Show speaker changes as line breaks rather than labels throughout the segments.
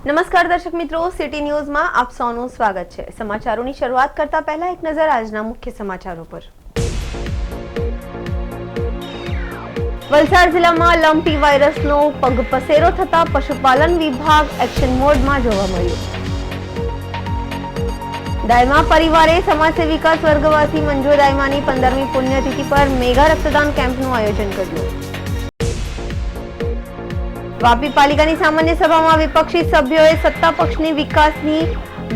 નમસ્કાર દર્શક મિત્રો, સિટી ન્યૂઝમાં આપ સૌનું સ્વાગત છે। સમાચારોની શરૂઆત કરતા પહેલા એક નજર આજના મુખ્ય સમાચારો પર। વલસાડ જિલ્લામાં લંપી વાયરસનો પગપસેરો થતા પશુપાલન વિભાગ એક્શન મોડમાં જોવા મળ્યું। દાયમા પરિવારે સમાજસેવિકા સ્વર્ગવાસી મંજુ દાયમાની 15મી પુણ્યતિથિ પર મેગા રક્તદાન કેમ્પનું આયોજન કર્યું। વાપી પાલિકાની સામાન્ય સભામાં વિપક્ષી સભ્યોએ સત્તા પક્ષની વિકાસની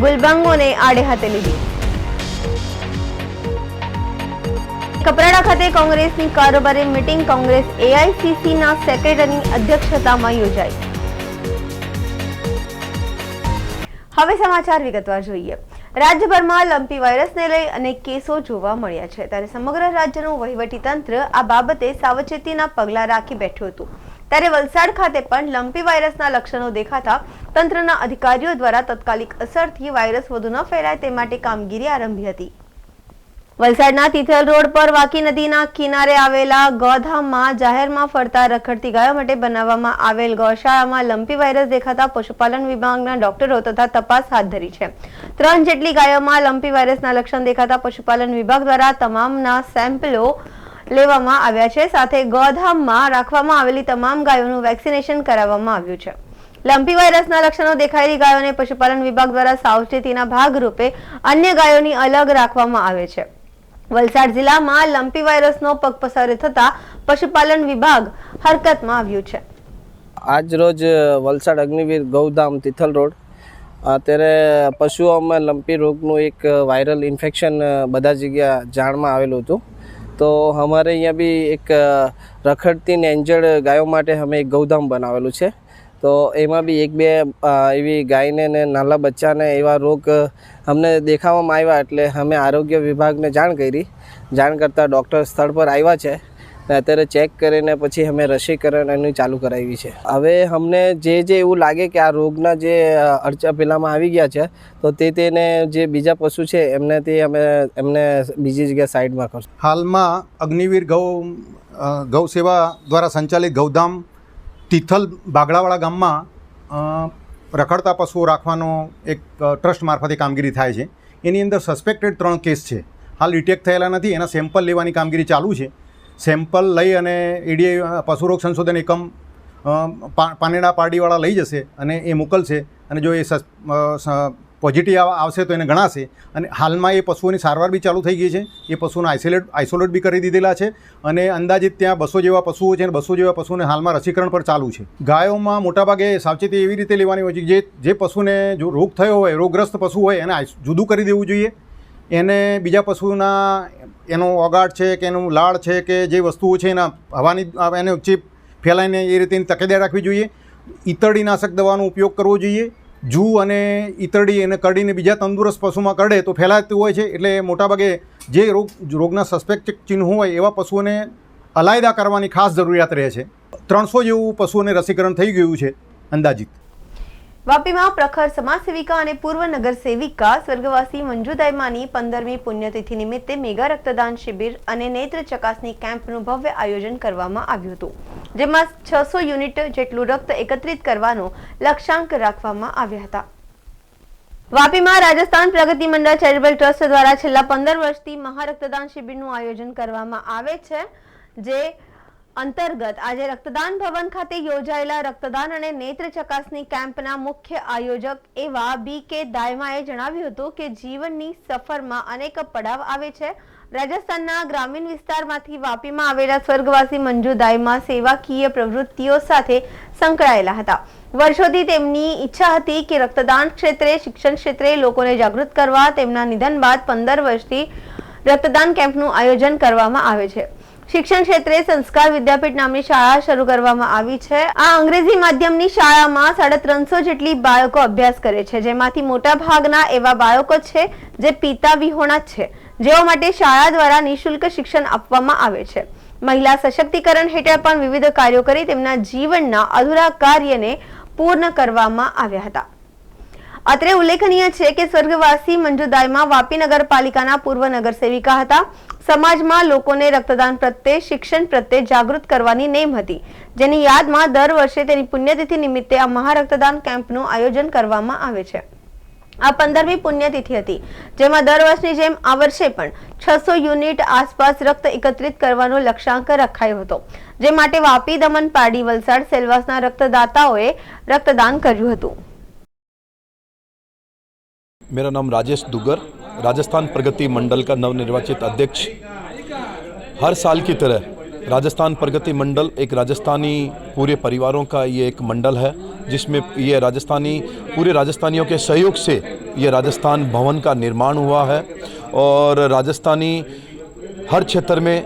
ગુલબાંગોને આડે હાથે લીધી। કપરાડા ખાતે કોંગ્રેસની કારોબારી મીટિંગ કોંગ્રેસ એઆઈસીસીના સેક્રેટરીની અધ્યક્ષતામાં યોજાઈ। હવે સમાચાર વિગતવાર જોઈએ। રાજ્યભરમાં લંપી વાયરસને લઈ અનેક કેસો જોવા મળ્યા છે, ત્યારે સમગ્ર રાજ્યનું વહીવટીતંત્ર આ બાબતે સાવચેતીના પગલાં રાખી બેઠું હતું। ત્યારે વલસાડ ખાતે પણ લંપી વાયરસના લક્ષણો દેખાતા તંત્રના અધિકારીઓ દ્વારા તત્કાલિક અસરથી વાયરસ વધુ ન ફેલાય તે માટે કામગીરી આરંભી હતી। વલસાડના તિથલ રોડ પર વાકી નદીના કિનારે આવેલા ગોધામમાં જાહેરમાં ફરતા રખડતી ગાયો માટે બનાવવામાં આવેલ ગૌશાળામાં લંપી વાયરસ દેખાતા પશુપાલન વિભાગના ડોક્ટરો તથા તપાસ હાથ ધરી છે। 3 જેટલી ગાયોમાં લંપી વાયરસના લક્ષણ દેખાતા પશુપાલન વિભાગ દ્વારા તમામના સેમ્પલો લેવામાં આવ્યા છે, સાથે ગોધામમાં રાખવામાં આવેલી તમામ ગાયોનું વેક્સિનેશન કરાવવામાં આવ્યું છે। લંપી વાયરસના લક્ષણો દેખાયેલી ગાયોને પશુપાલન વિભાગ દ્વારા સાવચેતીના ભાગરૂપે અન્ય ગાયોની અલગ રાખવામાં આવે છે। વલસાડ જિલ્લામાં લંપી વાયરસનો પગપસારો થતા પશુપાલન વિભાગ હરકતમાં આવ્યું છે।
આજ રોજ વલસાડ અગ્નિવીર ગૌધામ તિથલ રોડ અત્યારે પશુઓમાં લંપી રોગનું એક વાયરલ ઇન્ફેક્શન બધા જગ્યા જાણમાં આવેલું હતું। તો અમારે અહીંયા બી એક રખડતી નેંજળ ગાયો માટે અમે એક ગૌધામ બનાવેલું છે। તો એમાં બી એક બે એવી ગાયને ને નાના બચ્ચાને એવા રોગ અમને દેખાવામાં આવ્યા એટલે અમે આરોગ્ય વિભાગને જાણ કરી। જાણ કરતાં ડૉક્ટર સ્થળ પર આવ્યા છે ને અત્યારે ચેક કરીને પછી અમે રસીકરણ એનું ચાલુ કરાવી છે। હવે અમને જે એવું લાગે કે આ રોગના જે અડચા પેલામાં આવી ગયા છે તો તેને જે બીજા પશુ છે એમને બીજી જગ્યાએ સાઈડમાં કરશું।
હાલમાં અગ્નિવીર ગૌ સેવા દ્વારા સંચાલિત ગૌધામ તિથલ બાગડાવાળા ગામમાં રખડતા પશુઓ રાખવાનો એક ટ્રસ્ટ મારફતે કામગીરી થાય છે। એની અંદર સસ્પેક્ટેડ 3 કેસ છે, હાલ ડિટેક્ટ થયેલા નથી, એના સેમ્પલ લેવાની કામગીરી ચાલુ છે। સેમ્પલ લઈ અને એડીઆઈ પશુરોગ સંશોધન એકમ પાનેડા પારડીવાળા લઈ જશે અને એ મોકલશે અને જો એ પોઝિટિવ આવશે તો એને ગણાશે। અને હાલમાં એ પશુઓની સારવાર બી ચાલુ થઈ ગઈ છે। એ પશુઓને આઇસોલેટ બી કરી દીધેલા છે અને અંદાજિત ત્યાં 200 જેવા પશુઓ છે અને 200 જેવા પશુઓને હાલમાં રસીકરણ પણ ચાલુ છે। ગાયોમાં મોટાભાગે સાવચેતી એવી રીતે લેવાની હોય છે કે જે પશુને જો રોગ થયો હોય, રોગગ્રસ્ત પશુ હોય એને જુદું કરી દેવું જોઈએ। એને બીજા પશુના એનો ઓગાટ છે કે એનું લાળ છે કે જે વસ્તુઓ છે એના હવાની એને ચેપ ફેલાઈને એ રીતેની તકેદારી રાખવી જોઈએ। ઈતરડીનાશક દવાનો ઉપયોગ કરવો જોઈએ। જૂ અને ઈતરડી એને કરડીને બીજા તંદુરસ્ત પશુમાં કરડે તો ફેલાતું હોય છે, એટલે મોટાભાગે જે રોગના સસ્પેક્ટ ચિહ્નો હોય એવા પશુઓને અલાયદા કરવાની ખાસ જરૂરિયાત રહે છે। 300 જેવું પશુઓને રસીકરણ થઈ ગયું છે અંદાજિત।
વાપીમાં પ્રખર સમાજસેવિકા અને પૂર્વ નગર સેવિકા સ્વર્ગવાસી મંજુ દાયમાની 15મી પુણ્યતિથિ નિમિત્તે મેગા રક્તદાન શિબિર અને નેત્ર ચકાસણી કેમ્પનું ભવ્ય આયોજન કરવામાં આવ્યું હતું, જેમાં 600 યુનિટ જેટલું રક્ત એકત્રિત કરવાનો લક્ષ્યાંક રાખવામાં આવ્યા હતા। વાપીમાં રાજસ્થાન પ્રગતિ મંડળ ચેરિટેબલ ટ્રસ્ટ દ્વારા છેલ્લા 15 વર્ષથી મહારક્તદાન શિબિરનું આયોજન કરવામાં આવે છે, જે અંતર્ગત આજે રક્તદાન ભવન ખાતે યોજાયેલા રક્તદાન અને નેત્ર ચકાસણી કેમ્પના મુખ્ય આયોજક એવા બી.કે. દાયમાએ જણાવ્યું હતું કે જીવનની સફરમાં અનેક પડાવ આવે છે। રાજસ્થાનના ગ્રામીણ વિસ્તારમાંથી વાપીમાં આવેલા સ્વર્ગવાસી મંજુ દાયમા સેવાકીય પ્રવૃત્તિઓ સાથે સંકળાયેલા હતા। વર્ષોથી તેમની ઈચ્છા હતી કે રક્તદાન ક્ષેત્રે, શિક્ષણ ક્ષેત્રે લોકોને જાગૃત કરવા। તેમના નિધન બાદ 15 વર્ષથી રક્તદાન કેમ્પનું આયોજન કરવામાં આવે છે। શિક્ષણ ક્ષેત્રે સંસ્કાર વિદ્યાપીઠ નામની શાળા શરૂ કરવામાં આવી છે। આ અંગ્રેજી માધ્યમની શાળામાં 350 જેટલી બાળકો અભ્યાસ કરે છે, જેમાંથી મોટા ભાગના એવા બાળકો છે જે પિતા વિહોણા છે, જેઓ માટે શાળા દ્વારા નિઃશુલ્ક શિક્ષણ આપવામાં આવે છે। મહિલા સશક્તિકરણ હેઠળ પણ વિવિધ કાર્યો કરી તેમના જીવનના અધૂરા કાર્યને પૂર્ણ કરવામાં આવ્યા હતા। અત્રે ઉલ્લેખનીય છે કે સ્વર્ગવાસી મંજુદાયમાં વાપી નગરપાલિકાના પૂર્વ નગરસેવિકા હતા. સમાજમાં લોકોને રક્તદાન પ્રત્યે, શિક્ષણ પ્રત્યે જાગૃત કરવાની નેમ હતી, જેની યાદમાં દર વર્ષે તેની પુણ્યતિથિ નિમિત્તે આ મહારક્તદાન કેમ્પનું આયોજન કરવામાં આવે છે. આ 15મી પુણ્યતિથિ હતી, જેમાં દર વર્ષની જેમ આ વર્ષે પણ 600 યુનિટ આસપાસ રક્ત એકત્રિત કરવાનો લક્ષ્યાંક રખાયો હતો, જે માટે વાપી, દમણ, પારડી, વલસાડ, સેલવાસના રક્તદાતાઓએ રક્તદાન કર્યું હતું.
मेरा नाम राजेश दुगर, राजस्थान प्रगति मंडल का नवनिर्वाचित अध्यक्ष। हर साल की तरह राजस्थान प्रगति मंडल एक राजस्थानी पूरे परिवारों का ये एक मंडल है, जिसमें ये पूरे राजस्थानियों के सहयोग से ये राजस्थान भवन का निर्माण हुआ है। और राजस्थानी हर क्षेत्र में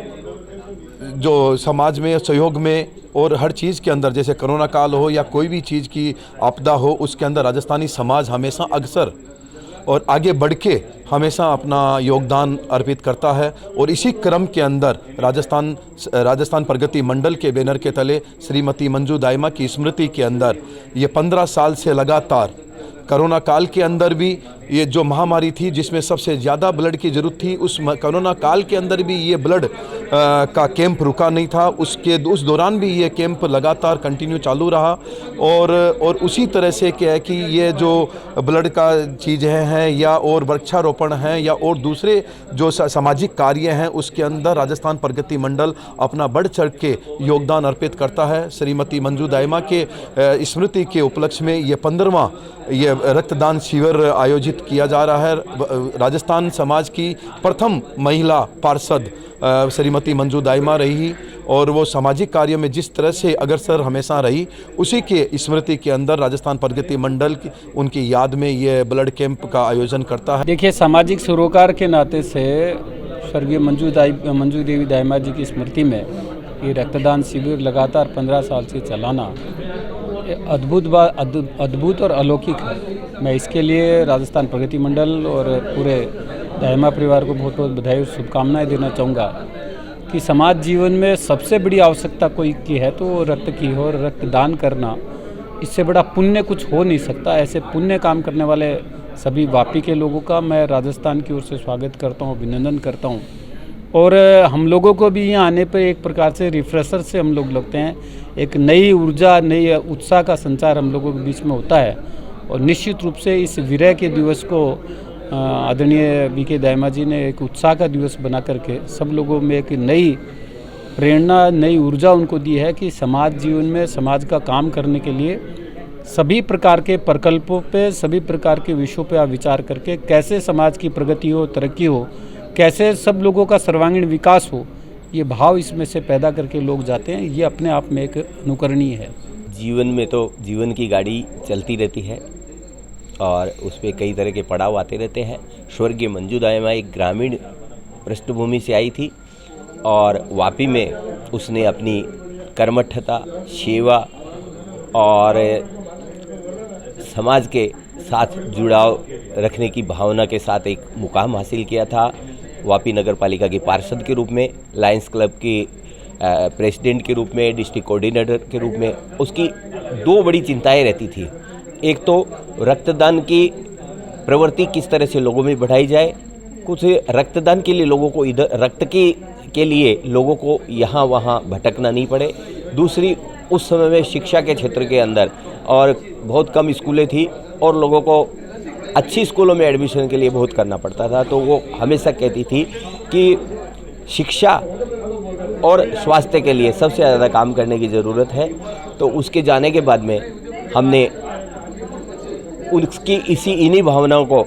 जो समाज में सहयोग में और हर चीज़ के अंदर, जैसे कोरोना काल हो या कोई भी चीज़ की आपदा हो, उसके अंदर राजस्थानी समाज हमेशा अक्सर और आगे बढ़ के हमेशा अपना योगदान अर्पित करता है। और इसी क्रम के अंदर राजस्थान प्रगति मंडल के बैनर के तले श्रीमती मंजू दायमा की स्मृति के अंदर ये 15 साल से लगातार कोरोना काल के अंदर भी ये जो महामारी थी, जिसमें सबसे ज़्यादा ब्लड की ज़रूरत थी, उस कोरोना काल के अंदर भी ये ब्लड का कैंप रुका नहीं था। उस दौरान भी ये कैंप लगातार कंटिन्यू चालू रहा। और उसी तरह से क्या है कि ये जो ब्लड का चीज़ें हैं या और वृक्षारोपण हैं या और दूसरे जो सामाजिक कार्य हैं, उसके अंदर राजस्थान प्रगति मंडल अपना बढ़ चढ़ के योगदान अर्पित करता है। श्रीमती मंजू दायमा के स्मृति के उपलक्ष्य में ये 15वां ये रक्तदान शिविर आयोजित किया जा रहा है। राजस्थान समाज की प्रथम महिला पार्षद श्रीमती मंजू दायमा रही और वो सामाजिक कार्य में जिस तरह से अग्रसर हमेशा रही, उसी के स्मृति के अंदर राजस्थान प्रगति मंडल की उनकी याद में ये ब्लड कैंप का आयोजन करता है।
देखिए, सामाजिक सरोकार के नाते से स्वर्गीय मंजू देवी दायमा जी की स्मृति में ये रक्तदान शिविर लगातार 15 साल से चलाना अद्भुत और अलौकिक है। मैं इसके लिए राजस्थान प्रगति मंडल और पूरे दायमा परिवार को बहुत बहुत बधाई और शुभकामनाएं देना चाहूँगा कि समाज जीवन में सबसे बड़ी आवश्यकता कोई की है तो रक्त की हो। और रक्तदान करना, इससे बड़ा पुण्य कुछ हो नहीं सकता। ऐसे पुण्य काम करने वाले सभी वापी के लोगों का मैं राजस्थान की ओर से स्वागत करता हूँ, अभिनंदन करता हूँ। और हम लोगों को भी यहाँ आने पर एक प्रकार से रिफ्रेशर से हम लोग लगते हैं, एक नई ऊर्जा, नई उत्साह का संचार हम लोगों के बीच में होता है। और निश्चित रूप से इस विरह के दिवस को आदरणीय वी.के. दायमा जी ने एक उत्साह का दिवस बना करके सब लोगों में एक नई प्रेरणा, नई ऊर्जा उनको दी है कि समाज जीवन में समाज का काम करने के लिए सभी प्रकार के प्रकल्पों पे, सभी प्रकार के विषयों पे आप विचार करके कैसे समाज की प्रगति हो, तरक्की हो, कैसे सब लोगों का सर्वांगीण विकास हो, ये भाव इसमें से पैदा करके लोग जाते हैं। ये अपने आप में एक अनुकरणीय है।
जीवन में तो जीवन की गाड़ी चलती रहती है और उस पर कई तरह के पड़ाव आते रहते हैं। स्वर्गीय मंजू दायमा एक ग्रामीण पृष्ठभूमि से आई थी और वापी में उसने अपनी कर्मठता, सेवा और समाज के साथ जुड़ाव रखने की भावना के साथ एक मुकाम हासिल किया था। वापी नगर पालिका की पार्षद के रूप में, लायंस क्लब की प्रेसिडेंट के रूप में, डिस्ट्रिक्ट कोऑर्डिनेटर के रूप में उसकी 2 बड़ी चिंताएं रहती थी। एक तो रक्तदान की प्रवृत्ति किस तरह से लोगों में बढ़ाई जाए, कुछ रक्तदान के लिए लोगों को इधर रक्त के लिए लोगों को यहाँ वहाँ भटकना नहीं पड़े। दूसरी, उस समय में शिक्षा के क्षेत्र के अंदर और बहुत कम स्कूलें थी और लोगों को अच्छी स्कूलों में एडमिशन के लिए बहुत करना पड़ता था। तो वो हमेशा कहती थी कि शिक्षा और स्वास्थ्य के लिए सबसे ज़्यादा काम करने की ज़रूरत है। तो उसके जाने के बाद में हमने उसकी इन्हीं भावनाओं को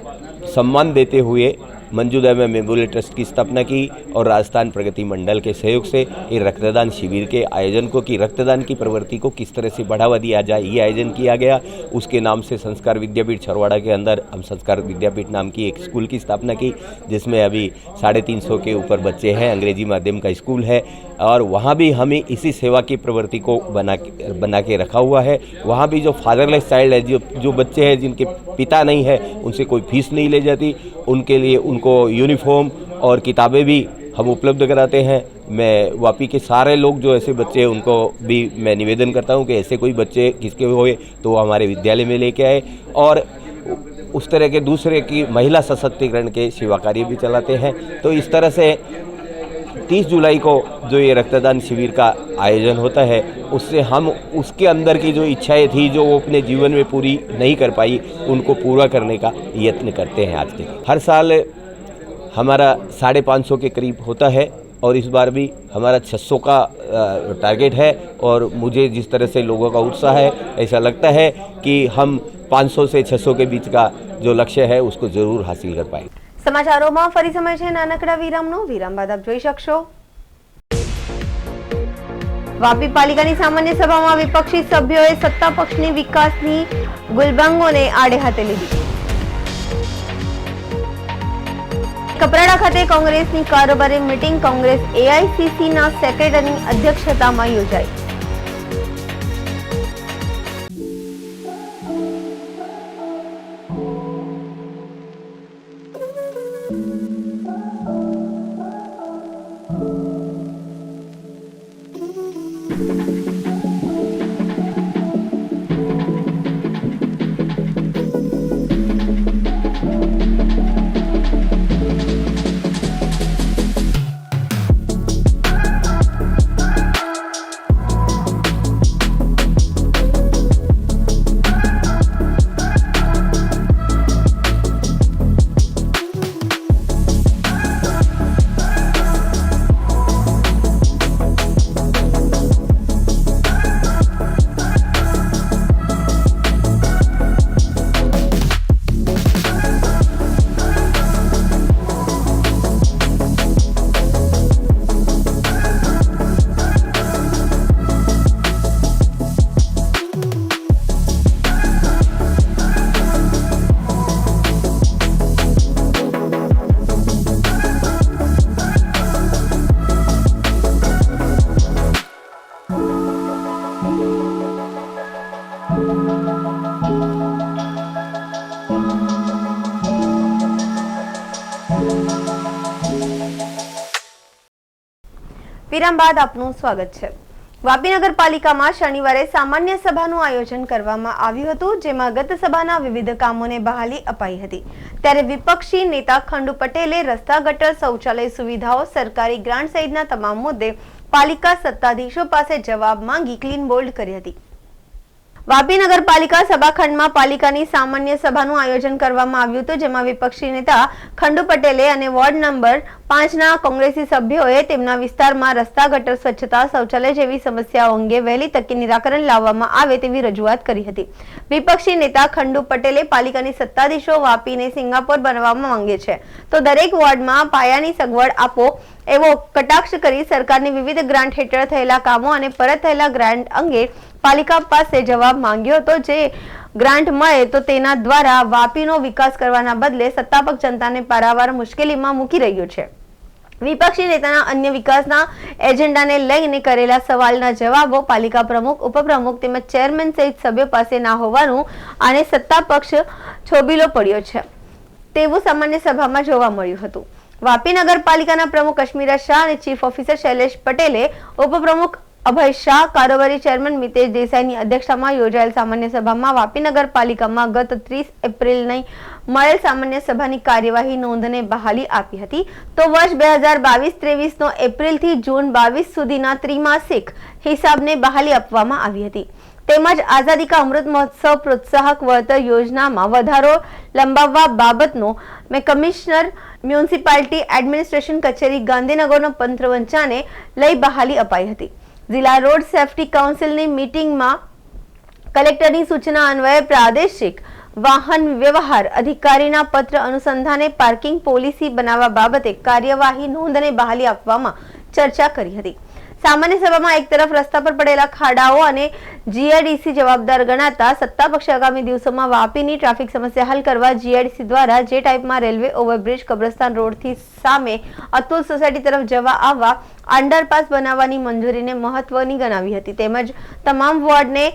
सम्मान देते हुए मंजू दायमा मेमोरियल ट्रस्ट की स्थापना की और राजस्थान प्रगति मंडल के सहयोग से ये रक्तदान शिविर के आयोजन को कि रक्तदान की प्रवृत्ति को किस तरह से बढ़ावा दिया जाए, ये आयोजन किया गया। उसके नाम से संस्कार विद्यापीठ छरवाड़ा के अंदर हम संस्कार विद्यापीठ नाम की एक स्कूल की स्थापना की, जिसमें अभी 350 के ऊपर बच्चे हैं। अंग्रेजी माध्यम का स्कूल है और वहाँ भी हमें इसी सेवा की प्रवृत्ति को बना के रखा हुआ है। वहाँ भी जो फादरलेस चाइल्ड है, जो बच्चे हैं जिनके पिता नहीं है, उनसे कोई फीस नहीं ले जाती, उनके लिए उनको यूनिफॉर्म और किताबें भी हम उपलब्ध कराते हैं। मैं वापी के सारे लोग जो ऐसे बच्चे हैं उनको भी मैं निवेदन करता हूं कि ऐसे कोई बच्चे किसके हुए तो वो हमारे विद्यालय में लेके आए। और उस तरह के दूसरे की महिला सशक्तिकरण के सेवा कार्य भी चलाते हैं। तो इस तरह से 30 जुलाई को जो ये रक्तदान शिविर का आयोजन होता है, उससे हम उसके अंदर की जो इच्छाएं थी जो वो अपने जीवन में पूरी नहीं कर पाई, उनको पूरा करने का यत्न करते हैं आज के दिन। हर साल हमारा 550 के करीब होता है और इस बार भी हमारा 600 का टारगेट है। और मुझे जिस तरह से लोगों का उत्साह है, ऐसा लगता है कि हम 500 से 600 के बीच का जो लक्ष्य है उसको जरूर हासिल कर पाएंगे।
સમાચારોમાં ફરી સમય છે નાનકડા વિરામનો. વિરામ બાદ આપ જોઈ શકશો. વાપી પાલિકાની સામાન્ય સભામાં વિપક્ષી સભ્યોએ સત્તા પક્ષની વિકાસની ગુલબાંગોને આડે હાથે લીધી. કપરાડા ખાતે કોંગ્રેસની કારોબારી મીટિંગ કોંગ્રેસ એઆઈસીસીના સેક્રેટરીની અધ્યક્ષતામાં યોજાઈ. વિરામ બાદ આપનું સ્વાગત છે. વાપી નગરપાલિકામાં શનિવારે સામાન્ય સભાનું આયોજન કરવામાં આવ્યું હતું, જેમાં ગત સભાના વિવિધ કામોને બહાલી અપાઈ હતી. ત્યારે વિપક્ષી નેતા ખંડુ પટેલે રસ્તા, ગટર, શૌચાલય સુવિધાઓ, સરકારી ગ્રાન્ટ સહિતના તમામ મુદ્દે પાલિકા સત્તાધીશો પાસે જવાબ માંગી ક્લીન બોલ્ડ કરી હતી. વાપી નગરપાલિકા સભાખંડમાં પાલિકાની સામાન્ય સભાનું આયોજન કરવામાં આવ્યું હતું, જેમાં વિપક્ષી નેતા ખંડુ પટેલે અને વોર્ડ નંબર 5ના કોંગ્રેસી સભ્યોએ તેમના વિસ્તારમાં રસ્તા, ગટર, સ્વચ્છતા, શૌચાલય જેવી સમસ્યાઓ અંગે વહેલી તકે નિરાકરણ લાવવામાં આવે તેવી રજૂઆત કરી હતી. વિપક્ષી નેતા ખંડુ પટેલે પાલિકાની સત્તાધીશો વાપીને સિંગાપોર બનાવવામાં માંગે છે, તો દરેક વોર્ડમાં પાયાની સગવડ આપો એવો કટાક્ષ કરી સરકારની વિવિધ ગ્રાન્ટ હેઠળ થયેલા કામો અને પરત થયેલા ગ્રાન્ટ અંગે પાલિકા પાસે જવાબ માંગ્યો હતો. જે ગ્રાન્ટ મળે તો તેના દ્વારા વાપીનો વિકાસ કરવાના બદલે સત્તાપક્ષ જનતાને પારાવાર મુશ્કેલીમાં મૂકી રહ્યો છે. વિપક્ષી નેતાના અન્ય વિકાસના એજન્ડાને લઈને કરેલા સવાલના જવાબો પાલિકા પ્રમુખ, ઉપપ્રમુખ તેમજ ચેરમેન સહિત સભ્યો પાસે ના હોવાનું અને સત્તાપક્ષ છોબીલો પડ્યો છે તેવું સામાન્ય સભામાં જોવા મળ્યું હતું. વાપી નગરપાલિકાના પ્રમુખ કશ્મીરા શાહ અને ચીફ ઓફિસર શૈલેષ પટેલે, ઉપપ્રમુખ અભય શાહ, કારોબારી ચેરમેન મિતેશ દેસાઈની અધ્યક્ષતામાં યોજાયેલ સામાન્ય સભામાં વાપી નગરપાલિકામાં ગત 30 એપ્રિલની મળેલ સામાન્ય સભાની કાર્યવાહી નોંધને બહાલી આપી હતી. તો વર્ષ 2022-23 નો એપ્રિલથી જૂન 22 સુધીના ત્રિમાસિક હિસાબને બહાલી આપવામાં આવી હતી. તેમજ આઝાદી કા અમૃત મહોત્સવ પ્રોત્સાહક વળતર યોજનામાં વધારો લંબાવવા બાબતનો મેં કમિશનર મ્યુનિસિપાલિટી એડમિનિસ્ટ્રેશન કચેરી ગાંધીનગરનો પંત્રવંચાને લઈ બહાલી અપાઈ હતી. જિલ્લા રોડ સેફટી કાઉન્સિલની મીટિંગમાં કલેક્ટરની સૂચના અન્વયે પ્રાદેશિક વાહન વ્યવહાર અધિકારીના પત્ર અનુસંધાને પાર્કિંગ પોલિસી બનાવવા બાબતે કાર્યવાહી નોંધને બહાલી આપવામાં ચર્ચા કરી હતી. સામાન્ય સભામાં એક તરફ રસ્તા પર પડેલા ખાડાઓ અને જીઆઈડીસી જવાબદાર ગણાતા સત્તાપક્ષે આગામી દિવસોમાં વાપીની ટ્રાફિક સમસ્યા હલ કરવા જીઆઈડીસી દ્વારા જે ટાઈપમાં રેલવે ઓવરબ્રિજ, કબ્રસ્તાન રોડથી સામે અતુલ સોસાયટી તરફ જવા આવવા અંડરપાસ બનાવવાની મંજૂરીને મહત્વની ગણાવી હતી. તેમજ તમામ વોર્ડને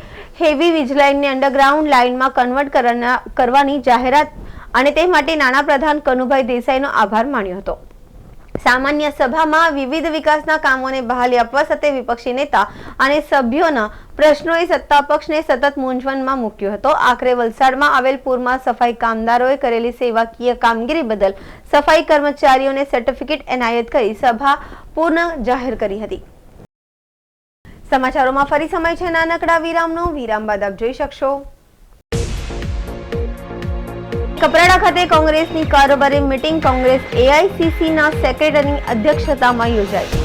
હેવી વીજ લાઇનને અંડરગ્રાઉન્ડ લાઇનમાં કન્વર્ટ કરવાની જાહેરાત અને તે માટે નાણાપ્રધાન કનુભાઈ દેસાઈનો આભાર માન્યો હતો. સામાન્ય સભામાં વિવિધ વિકાસના કામોને બહાલી આપવા સાથે વિપક્ષી નેતા અને સભ્યોના પ્રશ્નોએ સત્તા પક્ષને સતત મૂંઝવણમાં મૂક્યો હતો. આખરે વલસાડમાં આવેલ પૂરમાં સફાઈ કામદારોએ કરેલી સેવાકીય કામગીરી બદલ સફાઈ કર્મચારીઓને સર્ટિફિકેટ એનાયત કરી સભા પૂર્ણ જાહેર કરી હતી. સમાચારોમાં ફરી સમય છે નાનકડા વિરામનો. વિરામ બાદ આપ જોઈ શકશો. કપરાડા ખાતે કોંગ્રેસની કારોબારી મીટિંગ કોંગ્રેસ એઆઈસીસીના સેક્રેટરીની અધ્યક્ષતામાં યોજાઈ.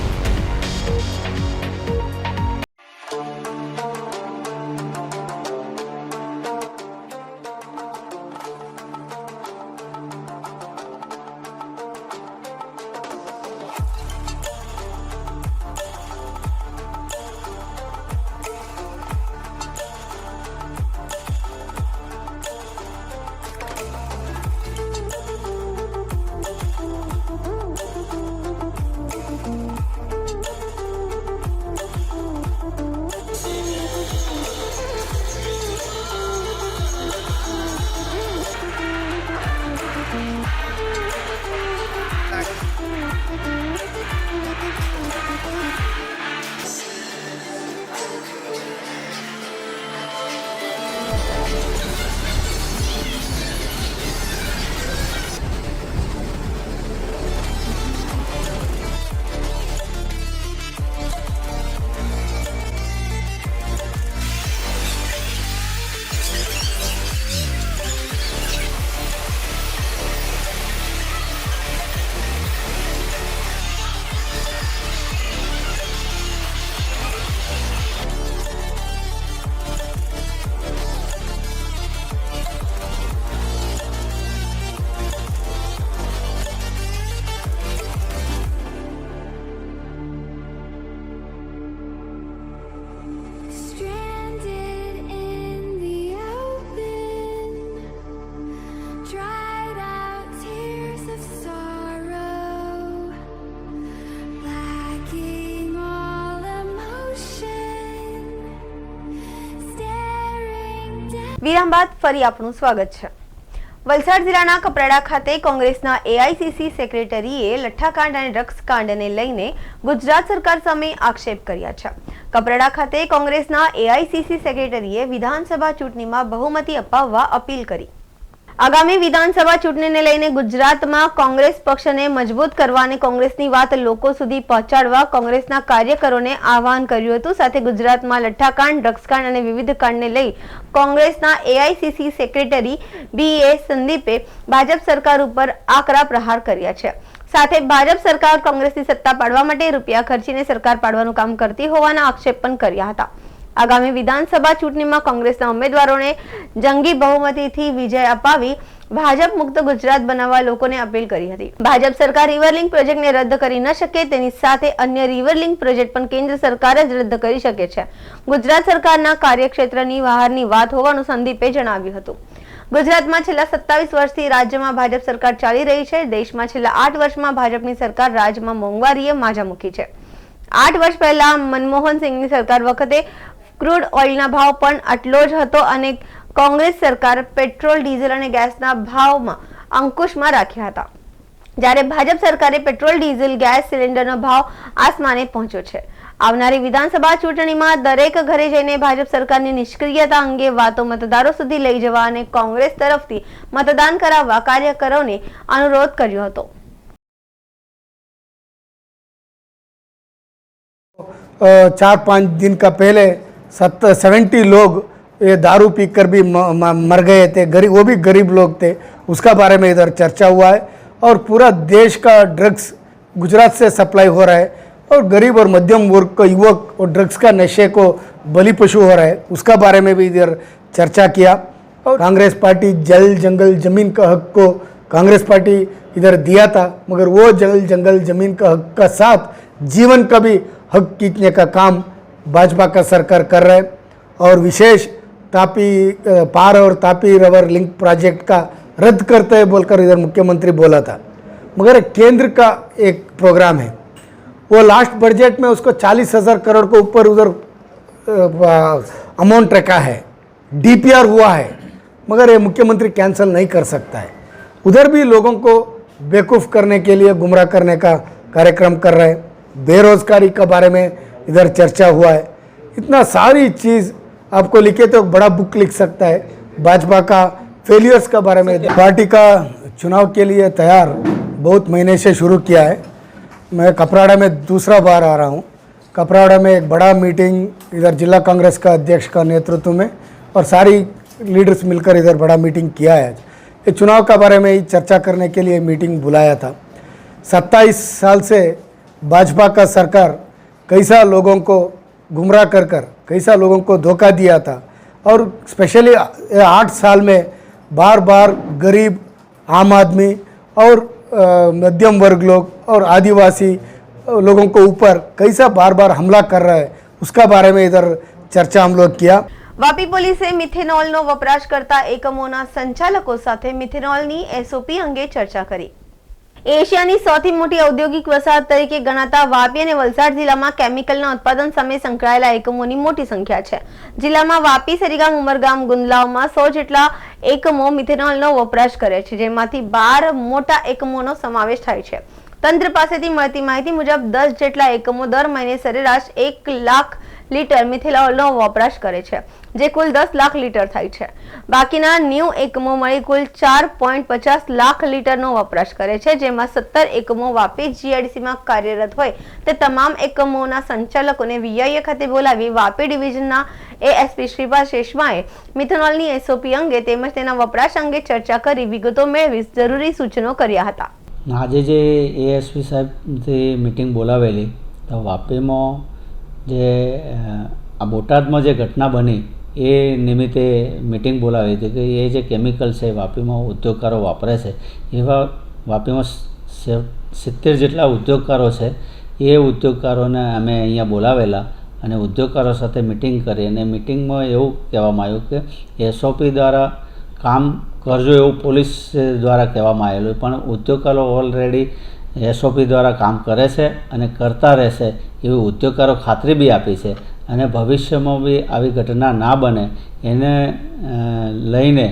વિરામ બાદ ફરી આપનું સ્વાગત છે. વલસાડ જિલ્લાના કપરાડા ખાતે કોંગ્રેસના એઆઈસીસી સેક્રેટરીએ લઠ્ઠાકાંડ અને ડ્રગ્સ કાંડને લઈને ગુજરાત સરકાર સામે આક્ષેપ કર્યા છે. કપરાડા ખાતે કોંગ્રેસના એઆઈસીસી સેક્રેટરીએ વિધાનસભા ચૂંટણીમાં બહુમતી અપાવવા અપીલ કરી. આગામી વિધાનસભા ચૂંટણીને લઈને ગુજરાતમાં કોંગ્રેસ પક્ષને મજબૂત કરવા અને કોંગ્રેસની વાત લોકો સુધી પહોંચાડવા કોંગ્રેસના કાર્યકરોને આહવાન કર્યું હતું. સાથે ગુજરાતમાં લઠ્ઠાકાંડ, ડ્રગ્સકાંડ અને વિવિધ કાંડને લઈ કોંગ્રેસના એઆઈસીસી સેક્રેટરી બી.એ. સંદીપે ભાજપ સરકાર ઉપર આકરા પ્રહાર કર્યા છે. સાથે ભાજપ સરકાર કોંગ્રેસની સત્તા પાડવા માટે રૂપિયા ખર્ચીને સરકાર પાડવાનું કામ કરતી હોવાના આક્ષેપ પણ કર્યા હતા. આગામી વિધાનસભા ચૂંટણીમાં કોંગ્રેસના ઉમેદવારોને જંગી બહુમતીથી વિજય અપાવી ભાજપ મુક્ત ગુજરાત બનાવવા લોકોને અપીલ કરી હતી. ભાજપ સરકાર રિવરલિંક પ્રોજેક્ટને રદ કરી ન શકે તેની સાથે અન્ય રિવરલિંક પ્રોજેક્ટ પણ કેન્દ્ર સરકાર જ રદ કરી શકે છે. ગુજરાત સરકારના કાર્યક્ષેત્રની બહારની વાત હોવાનું સંદીપે જણાવ્યું હતું. ગુજરાતમાં છેલ્લા 27 વર્ષથી રાજ્યમાં ભાજપ સરકાર ચાલી રહી છે. દેશમાં છેલ્લા 8 વર્ષમાં ભાજપની સરકાર રાજ્યમાં મોંઘવારીએ માજા મૂકી છે. 8 વર્ષ પહેલા મનમોહન સિંહની સરકાર વખતે ક્રૂડ ઓઇલના ભાવ પણ આટલો જ હતો અને કોંગ્રેસ સરકાર પેટ્રોલ, ડીઝલ અને ગેસના ભાવમાં અંકુશમાં રાખ્યા હતા. જ્યારે ભાજપ સરકારે પેટ્રોલ, ડીઝલ, ગેસ સિલિન્ડરનો ભાવ આસમાને પહોંચ્યો છે. આવનારી વિધાનસભા ચૂંટણીમાં દરેક ઘરે જઈને ભાજપ સરકારની નિષ્ક્રિયતા અંગે વાતો મતદારો સુધી લઈ જવા અને કોંગ્રેસ તરફથી મતદાન કરાવવા કાર્યકરોને અનુરોધ કર્યો હતો.
4-5 दिन का पहले 70 लोग ये दारू पीकर भी मर गए थे. गरीब, वो भी गरीब लोग थे. उसका बारे में इधर चर्चा हुआ है. और पूरा देश का ड्रग्स गुजरात से सप्लाई हो रहा है और गरीब और मध्यम वर्ग को युवक और ड्रग्स का नशे को बलि पशु हो रहा है. उसका बारे में भी इधर चर्चा किया. और कांग्रेस पार्टी जल जंगल ज़मीन का हक को कांग्रेस पार्टी इधर दिया था, मगर वो जल जंगल ज़मीन का हक का साथ जीवन का भी हक खींचने का काम भाजपा का सरकार कर रहा है. और विशेष तापी पार और तापी रवर लिंक प्रोजेक्ट का रद्द करते हैं बोलकर इधर मुख्यमंत्री बोला था, मगर केंद्र का एक प्रोग्राम है वो लास्ट बजट में उसको 40,000 करोड़ को ऊपर उधर अमाउंट रखा है. डीपीआर हुआ है, मगर ये मुख्यमंत्री कैंसिल नहीं कर सकता है. उधर भी लोगों को बेवकूफ़ करने के लिए, गुमराह करने का कार्यक्रम कर रहे हैं, बेरोजगारी के बारे में इधर चर्चा हुआ है। इतना सारी चीज़ आपको लिखे तो बड़ा बुक लिख सकता है। भाजपा का फेलियर्स के बारे में, पार्टी का चुनाव के लिए तैयार बहुत महीने से शुरू किया है। मैं कपराड़ा में दूसरा बार आ रहा हूँ। कपराड़ा में एक बड़ा मीटिंग इधर जिला कांग्रेस का अध्यक्ष का नेतृत्व में और सारी लीडर्स मिलकर इधर बड़ा मीटिंग किया है। ये चुनाव के बारे में ही चर्चा करने के लिए मीटिंग बुलाया था। 27 साल से भाजपा का सरकार कैसा लोगों को गुमराह कर कैसा लोगों को धोखा दिया था, और स्पेशली 8 साल में बार बार गरीब, आम आदमी और मध्यम वर्ग लोग और आदिवासी लोगों को ऊपर कैसा बार बार हमला कर रहा है, उसका बारे में इधर चर्चा हम लोग किया।
વાપી પોલીસે મિથેનોલનો વપરાશ કરતા એકમોના સંચાલકો સાથે મિથેનોલની એસઓપી અંગે ચર્ચા કરી। એશિયાની સૌથી મોટી ઔદ્યોગિક વસાહત તરીકે ગણાતા વાપી અને વલસાડ જિલ્લામાં કેમિકલના ઉત્પાદન સામે સંકળાયેલા એકમોની મોટી સંખ્યા છે। જિલ્લામાં વાપી, સરીગામ, ઉમરગામ, ગુંદલાવમાં 100 જેટલા એકમો મિથેનોલનો વપરાશ કરે છે, જેમાંથી 12 મોટા એકમોનો સમાવેશ થાય છે। તંત્ર પાસેથી મળતી માહિતી મુજબ 10 જેટલા એકમો દર મહિને સરેરાશ 1 લાખ લીટર મિથેનોલનો વપરાશ કરે છે, જે કુલ 10 લાખ લીટર થાય છે। બાકીના 90 એકમો મળી કુલ 4.50 લાખ લીટરનો વપરાશ કરે છે, જેમાં 17 એકમો વાપી જીઆઈડીસીમાં કાર્યરત હોય તે તમામ એકમોના સંચાલકોને વીઆઈએ ખાતે બોલાવી વાપી ડિવિઝનના એએસપી શ્રીપાલ શેષમાએ મિથેનોલની એસઓપી અંગે તેમજ તેના વપરાશ અંગે ચર્ચા કરી વિગતો મેળવી જરૂરી સૂચનો કર્યા હતા।
આજે જે એએસપી સાહેબ જે મીટિંગ બોલાવેલી તો વાપીમાં જે આ બોટાદમાં જે ઘટના બની એ નિમિત્તે મીટિંગ બોલાવી હતી કે એ જે કેમિકલ છે વાપીમાં ઉદ્યોગકારો વાપરે છે, એવા વાપીમાં 70 જેટલા ઉદ્યોગકારો છે। એ ઉદ્યોગકારોને અમે અહીંયા બોલાવેલા અને ઉદ્યોગકારો સાથે મીટિંગ કરી અને મીટિંગમાં એવું કહેવામાં આવ્યું કે એસઓપી દ્વારા કામ કરજો એવું પોલીસ દ્વારા કહેવામાં આવેલું, પણ ઉદ્યોગકારો ઓલરેડી એસઓપી દ્વારા કામ કરે છે અને કરતા રહેશે એવી ઉદ્યોગકારો ખાતરી બી આપી છે અને ભવિષ્યમાં બી આવી ઘટના ના બને એને લઈને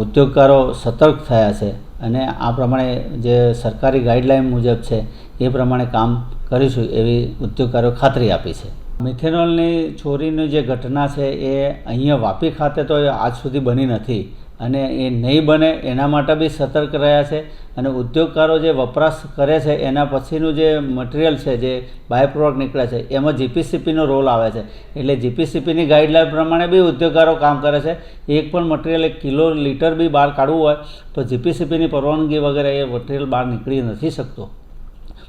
ઉદ્યોગકારો સતર્ક થયા છે અને આ પ્રમાણે જે સરકારી ગાઈડલાઈન મુજબ છે એ પ્રમાણે કામ કરીશું એવી ઉદ્યોગકારો ખાતરી આપી છે। મિથેનોલની ચોરીની જે ઘટના છે એ અહીંયા વાપી ખાતે તો આજ સુધી બની નથી અને એ નહીં બને એના માટે બી સતર્ક રહ્યા છે અને ઉદ્યોગકારો જે વપરાશ કરે છે એના પછીનું જે મટીરિયલ છે જે બાય પ્રોડક્ટ નીકળે છે એમાં જીપીસીપીનો રોલ આવે છે, એટલે જીપીસીપીની ગાઈડલાઈન પ્રમાણે બી ઉદ્યોગકારો કામ કરે છે। એક પણ મટીરિયલ 1 કિલો લીટર બી બહાર કાઢવું હોય તો જીપીસીપીની પરવાનગી વગેરે એ મટીરિયલ બહાર નીકળી નથી શકતો,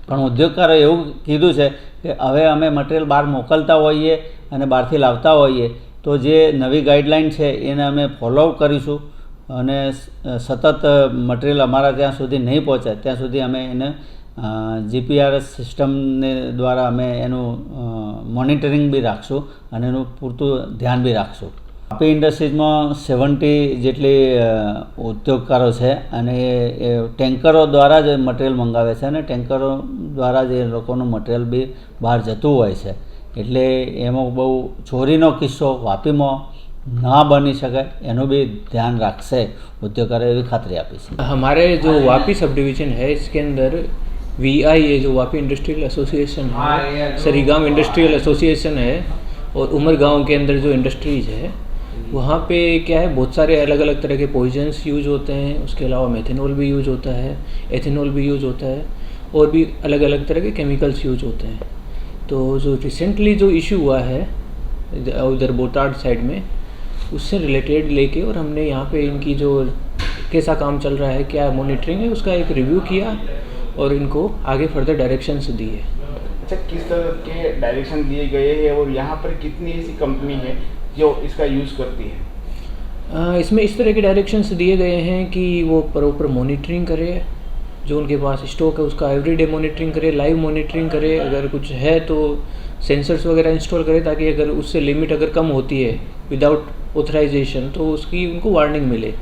પણ ઉદ્યોગકારોએ એવું કીધું છે કે હવે અમે મટીરિયલ બહાર મોકલતા હોઈએ અને બહારથી લાવતા હોઈએ તો જે નવી ગાઈડલાઈન છે એને અમે ફોલોઅપ કરીશું અને સતત મટીરિયલ અમારા ત્યાં સુધી નહીં પહોંચે ત્યાં સુધી અમે એને જીપીઆરએસ સિસ્ટમને દ્વારા અમે એનું મોનિટરિંગ બી રાખશું અને એનું પૂરતું ધ્યાન બી રાખશું। વાપી ઇન્ડસ્ટ્રીઝમાં 70 જેટલી ઉદ્યોગકારો છે અને એ ટેન્કરો દ્વારા જ મટીરિયલ મંગાવે છે અને ટેન્કરો દ્વારા જ એ લોકોનું મટીરિયલ બી બહાર જતું હોય છે, એટલે એમાં બહુ ચોરીનો કિસ્સો વાપીમાં ना बनी सके एनो भी ध्यान रखसे उद्योगकारों एवं खातरी आपी है।
हमारे जो वापी सब डिवीज़न है इसके अंदर वीआईए जो वापी इंडस्ट्रियल एसोसिएशन है, सरीगाम इंडस्ट्रियल एसोसिएशन है और उमरगांव के अंदर जो इंडस्ट्रीज़ है वहाँ पे क्या है बहुत सारे अलग अलग तरह के पॉइजन्स यूज होते हैं। उसके अलावा मेथेनॉल भी यूज होता है, एथेनॉल भी यूज होता है और भी अलग अलग तरह के केमिकल्स यूज होते हैं। तो जो रिसेंटली जो इशू हुआ है उधर बोटाड साइड में उससे रिलेटेड लेके और हमने यहाँ पे इनकी जो कैसा काम चल रहा है, क्या मॉनिटरिंग है, उसका एक रिव्यू किया और इनको आगे फर्दर डायरेक्शंस दिए।
अच्छा, किस तरह के डायरेक्शन दिए गए हैं और यहाँ पर कितनी ऐसी कंपनी है जो इसका यूज़ करती है?
इसमें इस तरह के डायरेक्शंस दिए गए हैं कि वो प्रॉपर मॉनिटरिंग करे, जो उनके पास स्टॉक है उसका एवरीडे मॉनिटरिंग करे, लाइव मॉनिटरिंग करे, अगर कुछ है तो सेंसर्स वगैरह इंस्टॉल करे ताकि अगर उससे लिमिट अगर कम होती है विदाउट ऑथराइजेशन तो उसकी उनको वार्निंग मिले।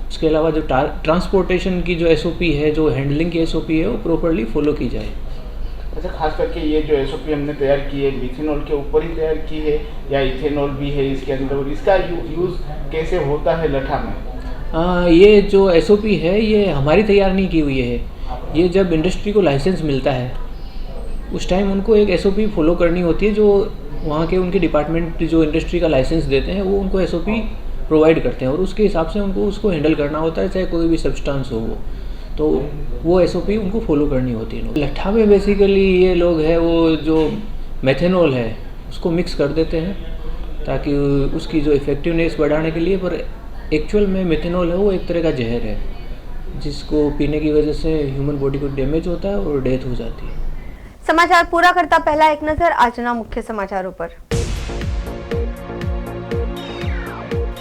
उसके अलावा जो ट्रांसपोर्टेशन की जो एसओपी है, जो हैंडलिंग की एसओपी है वो प्रॉपरली फॉलो की जाए।
अच्छा, खास करके ये जो एसओपी हमने तैयार की है मिथेनॉल के ऊपर ही तैयार की है या इथेनॉल भी है इसके अंदर, और इसका यूज़ कैसे होता है लठा में?
ये जो एसओपी है ये हमारी तैयार नहीं की हुई है, ये जब इंडस्ट्री को लाइसेंस मिलता है उस टाइम उनको एक SOP फॉलो करनी होती है, जो वहाँ के उनके डिपार्टमेंट जो इंडस्ट्री का लाइसेंस देते हैं वो उनको SOP प्रोवाइड करते हैं और उसके हिसाब से उनको उसको हैंडल करना होता है, चाहे कोई भी सब्सटेंस हो वो, तो वो SOP उनको फॉलो करनी होती है। लट्ठा में बेसिकली ये लोग है वो जो मेथेनॉल है उसको मिक्स कर देते हैं ताकि उसकी जो इफ़ेक्टिवनेस बढ़ाने के लिए, पर एक्चुअल में मेथेनॉल है वो एक तरह का जहर है जिसको पीने की वजह से ह्यूमन बॉडी को डैमेज होता है और डेथ हो जाती है।
સમાચાર પૂરા કરતા પહેલા એક નજર આજના મુખ્ય સમાચારો પર।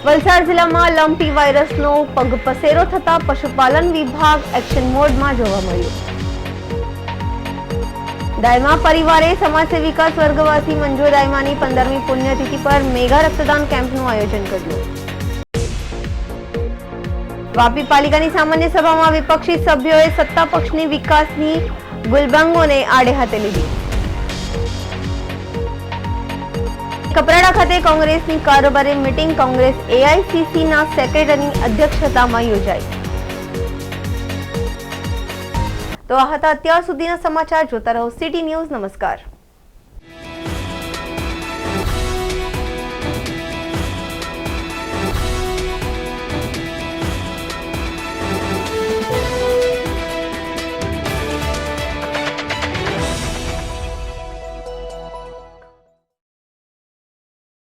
વલસાડ જિલ્લામાં લંપી વાયરસનો પગપસેરો થતા પશુપાલન વિભાગ એક્શન મોડમાં જોવા મળ્યું। દાયમા પરિવારે સમાજસેવિકા સ્વર્ગવાસી મંજુ દાયમાની 15મી પુણ્યતિથિ પર મેગા રક્તદાન કેમ્પનું આયોજન કર્યું। વાપી પાલિકાની સામાન્ય સભામાં વિપક્ષી સભ્યોએ સત્તા પક્ષની વિકાસની ગુલબંગોને આડે હાથે લીધી। કપરાડા ખાતે કોંગ્રેસની કારોબારી મીટિંગ કોંગ્રેસ AICCના સેક્રેટરીની અધ્યક્ષતામાં યોજાઈ। તો આ હતા અત્યાર સુધીના સમાચાર। જોતા રહો સિટી ન્યૂઝ। નમસ્કાર।